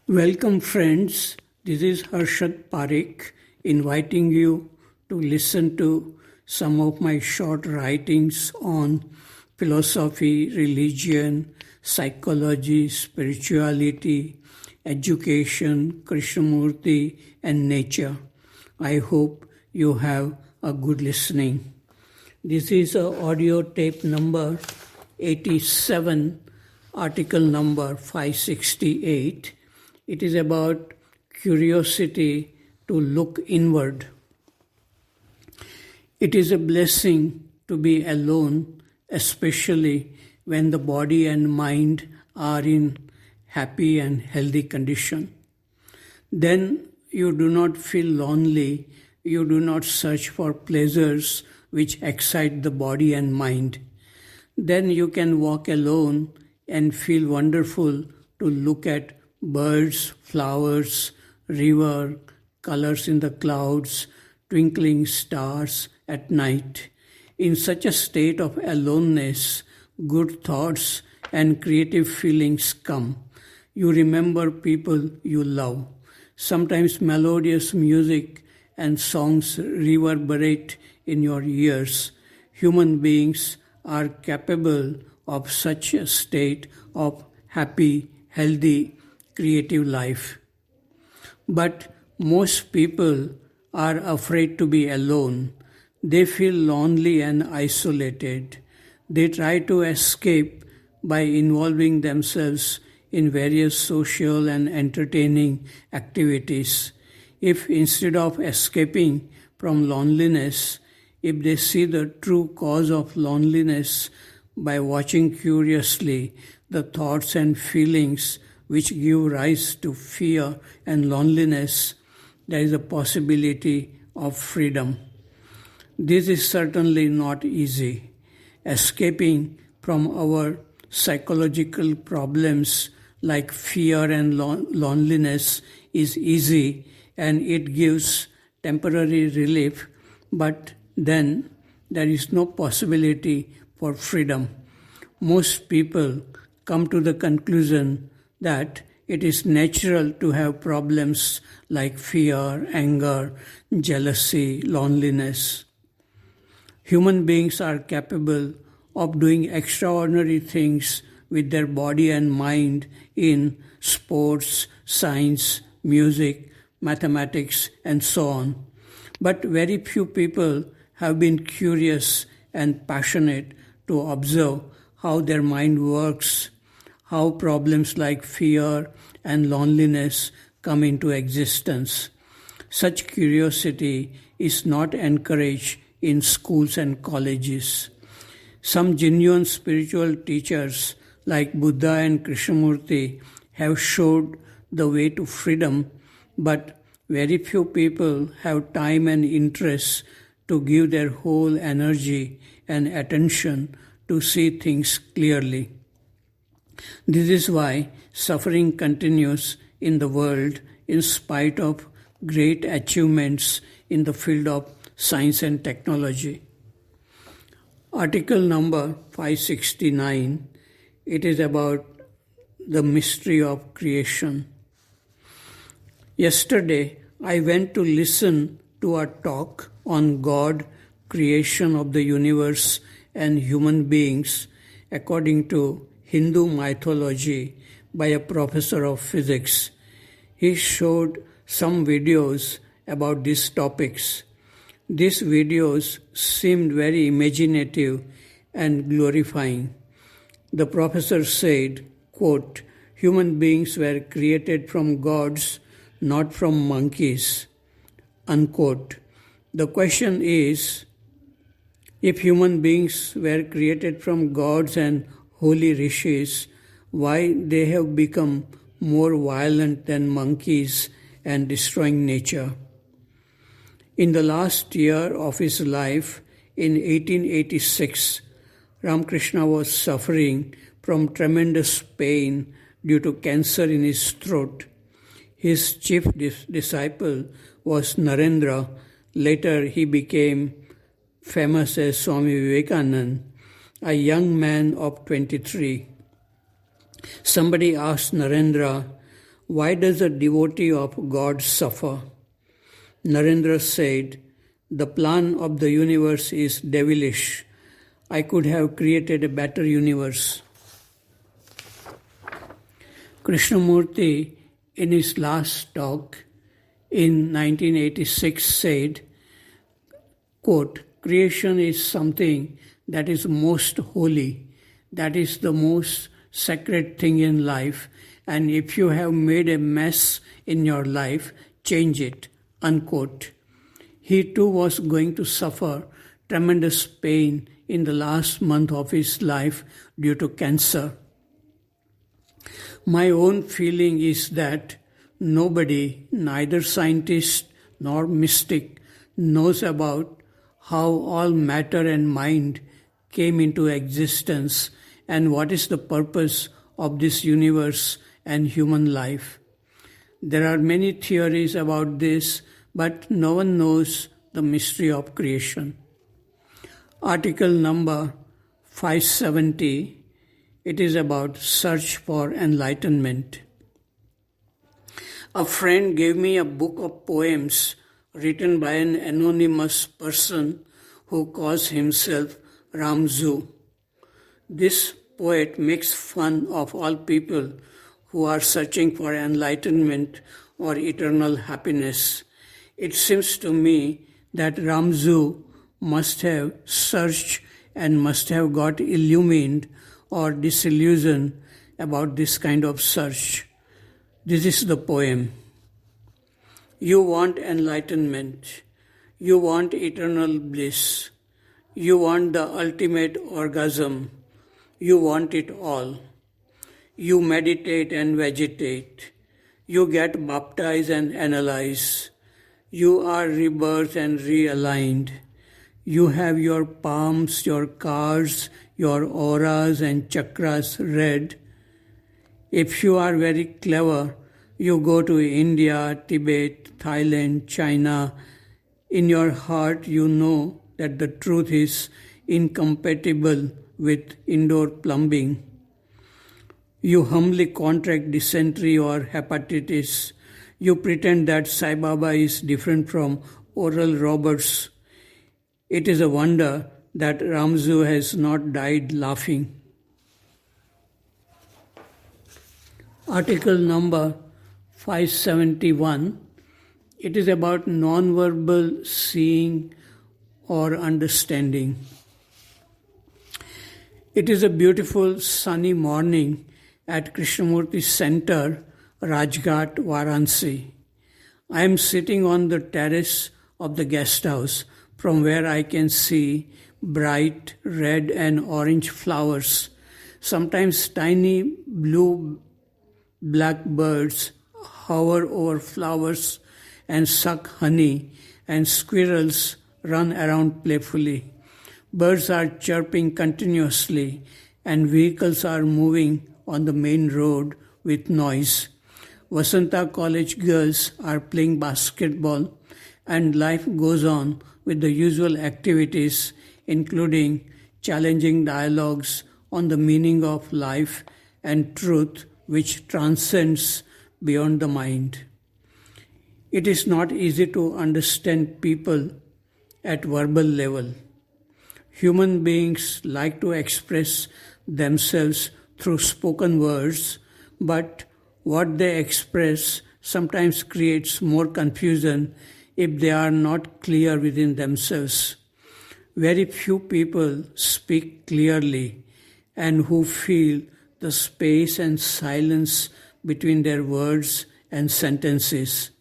Welcome, friends. This is Harshad Parekh inviting you to listen to some of my short writings on philosophy, religion, psychology, spirituality, education, Krishnamurti, and nature. I hope you have a good listening. This is audio tape number 87, article number 568. It is about curiosity to look inward. It is a blessing to be alone, especially when the body and mind are in happy and healthy condition. Then you do not feel lonely, you do not search for pleasures which excite the body and mind. Then you can walk alone and feel wonderful to look at birds, flowers, river, colors in the clouds, twinkling stars at night. In such a state of aloneness, good thoughts and creative feelings come. You remember people you love. Sometimes melodious music and songs reverberate in your ears. Human beings are capable of such a state of happy, healthy, creative life. But most people are afraid to be alone. They feel lonely and isolated. They try to escape by involving themselves in various social and entertaining activities. If instead of escaping from loneliness, if they see the true cause of loneliness by watching curiously the thoughts and feelings which give rise to fear and loneliness, there is a possibility of freedom. This is certainly not easy. Escaping from our psychological problems like fear and loneliness is easy and it gives temporary relief, but then there is no possibility for freedom. Most people come to the conclusion that it is natural to have problems like fear, anger, jealousy, loneliness. Human beings are capable of doing extraordinary things with their body and mind in sports, science, music, mathematics, and so on. But very few people have been curious and passionate to observe how their mind works, how problems like fear and loneliness come into existence. Such curiosity is not encouraged in schools and colleges. Some genuine spiritual teachers like Buddha and Krishnamurti have showed the way to freedom, but very few people have time and interest to give their whole energy and attention to see things clearly. This is why suffering continues in the world in spite of great achievements in the field of science and technology. Article number 569, it is about the mystery of creation. Yesterday, I went to listen to a talk on God, creation of the universe and human beings according to Hindu mythology by a professor of physics. He showed some videos about these topics. These videos seemed very imaginative and glorifying. The professor said, quote, "Human beings were created from gods, not from monkeys," unquote. The question is, if human beings were created from gods and holy rishis, why they have become more violent than monkeys and destroying nature? In the last year of his life, in 1886, Ramakrishna was suffering from tremendous pain due to cancer in his throat. His chief disciple was Narendra. Later he became famous as Swami Vivekananda, a young man of 23. Somebody asked Narendra, Why does a devotee of God suffer? Narendra said, "The plan of the universe is devilish. I could have created a better universe." Krishnamurti, in his last talk in 1986, said, quote, "Creation is something that is most holy, that is the most sacred thing in life, and if you have made a mess in your life, change it," unquote. He too was going to suffer tremendous pain in the last month of his life due to cancer. My own feeling is that nobody, neither scientist nor mystic, knows about how all matter and mind came into existence and what is the purpose of this universe and human life. There are many theories about this, but no one knows the mystery of creation. Article number 570, it is about search for enlightenment. A friend gave me a book of poems written by an anonymous person who calls himself Ramzu. This poet makes fun of all people who are searching for enlightenment or eternal happiness. It seems to me that Ramzu must have searched and must have got illumined or disillusioned about this kind of search. This is the poem. You want enlightenment. You want eternal bliss. You want the ultimate orgasm. You want it all. You meditate and vegetate. You get baptized and analyze. You are rebirthed and realigned. You have your palms, your cars, your auras and chakras read. If you are very clever, you go to India, Tibet, Thailand, China. In your heart, you know that the truth is incompatible with indoor plumbing. You humbly contract dysentery or hepatitis. You pretend that Sai Baba is different from Oral Roberts. It is a wonder that Ramzu has not died laughing. Article number 571, it is about non-verbal seeing or understanding. It is a beautiful sunny morning at Krishnamurti Center, Rajghat, Varanasi. I am sitting on the terrace of the guest house from where I can see bright red and orange flowers, sometimes tiny blue black birds hover over flowers and suck honey, and squirrels run around playfully. Birds are chirping continuously, and vehicles are moving on the main road with noise. Vasanta College girls are playing basketball, and life goes on with the usual activities, including challenging dialogues on the meaning of life and truth which transcends beyond the mind. It is not easy to understand people at verbal level. Human beings like to express themselves through spoken words, but what they express sometimes creates more confusion if they are not clear within themselves. Very few people speak clearly and who feel the space and silence between their words and sentences.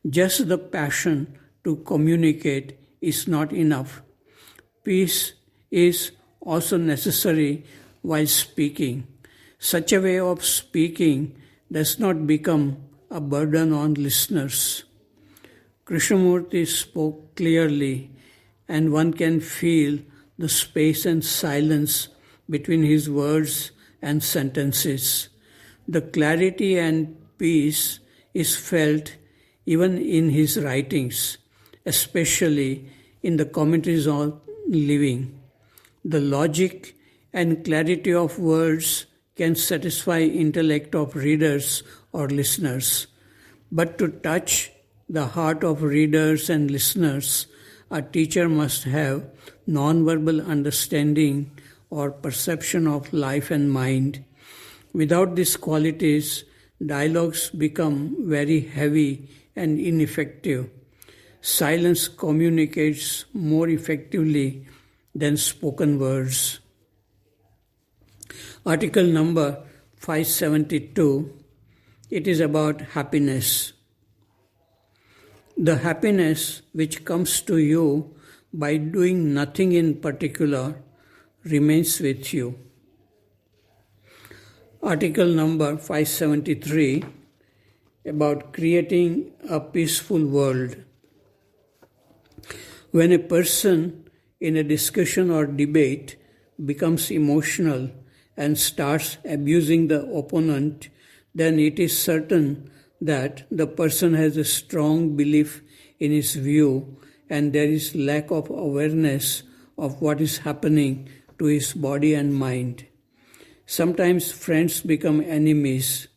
Just the passion to communicate is not enough. Peace is also necessary while speaking. Such a way of speaking does not become a burden on listeners. Krishnamurti spoke clearly, and one can feel the space and silence between his words and sentences. The clarity and peace is felt even in his writings, especially in the commentaries on living. The logic and clarity of words can satisfy intellect of readers or listeners. But to touch the heart of readers and listeners, a teacher must have non-verbal understanding or perception of life and mind. Without these qualities, dialogues become very heavy and ineffective. Silence communicates more effectively than spoken words. Article number 572, it is about happiness. The happiness which comes to you by doing nothing in particular remains with you. Article number 573, about creating a peaceful world. When a person in a discussion or debate becomes emotional and starts abusing the opponent, then it is certain that the person has a strong belief in his view and there is lack of awareness of what is happening to his body and mind. Sometimes friends become enemies.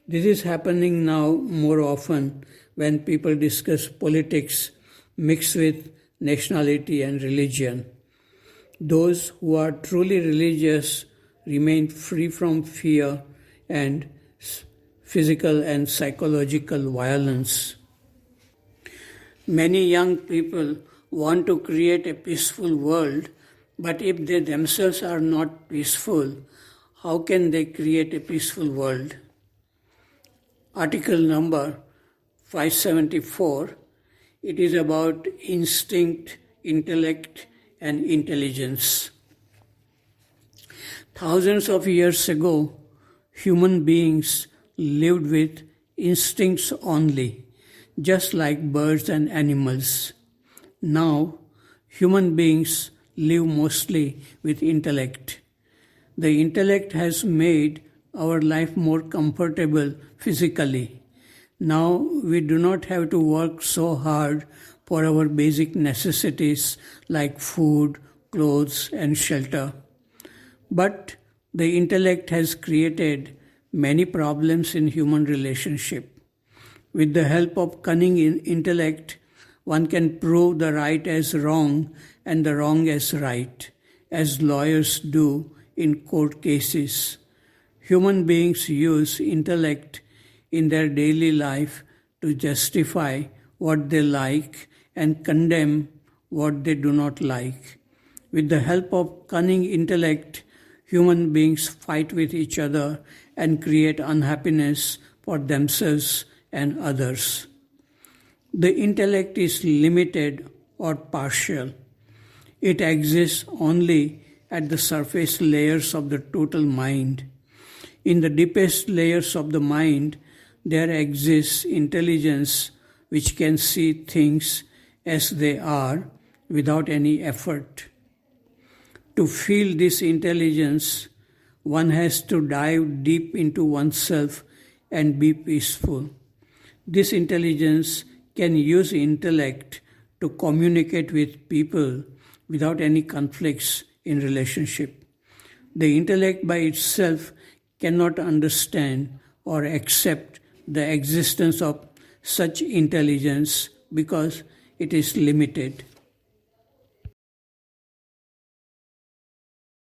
This is happening now more often when people discuss politics mixed with nationality and religion. Those who are truly religious remain free from fear and physical and psychological violence. Many young people want to create a peaceful world, but if they themselves are not peaceful, how can they create a peaceful world? Article number 574, it is about instinct, intellect, and intelligence. Thousands of years ago, human beings lived with instincts only, just like birds and animals. Now, human beings live mostly with intellect. The intellect has made our life more comfortable physically. Now we do not have to work so hard for our basic necessities like food, clothes, and shelter. But the intellect has created many problems in human relationship. With the help of cunning intellect, one can prove the right as wrong and the wrong as right, as lawyers do in court cases. Human beings use intellect in their daily life to justify what they like and condemn what they do not like. With the help of cunning intellect, human beings fight with each other and create unhappiness for themselves and others. The intellect is limited or partial. It exists only at the surface layers of the total mind. In the deepest layers of the mind, there exists intelligence which can see things as they are without any effort. To feel this intelligence, one has to dive deep into oneself and be peaceful. This intelligence can use intellect to communicate with people without any conflicts in relationship. The intellect by itself cannot understand or accept the existence of such intelligence because it is limited.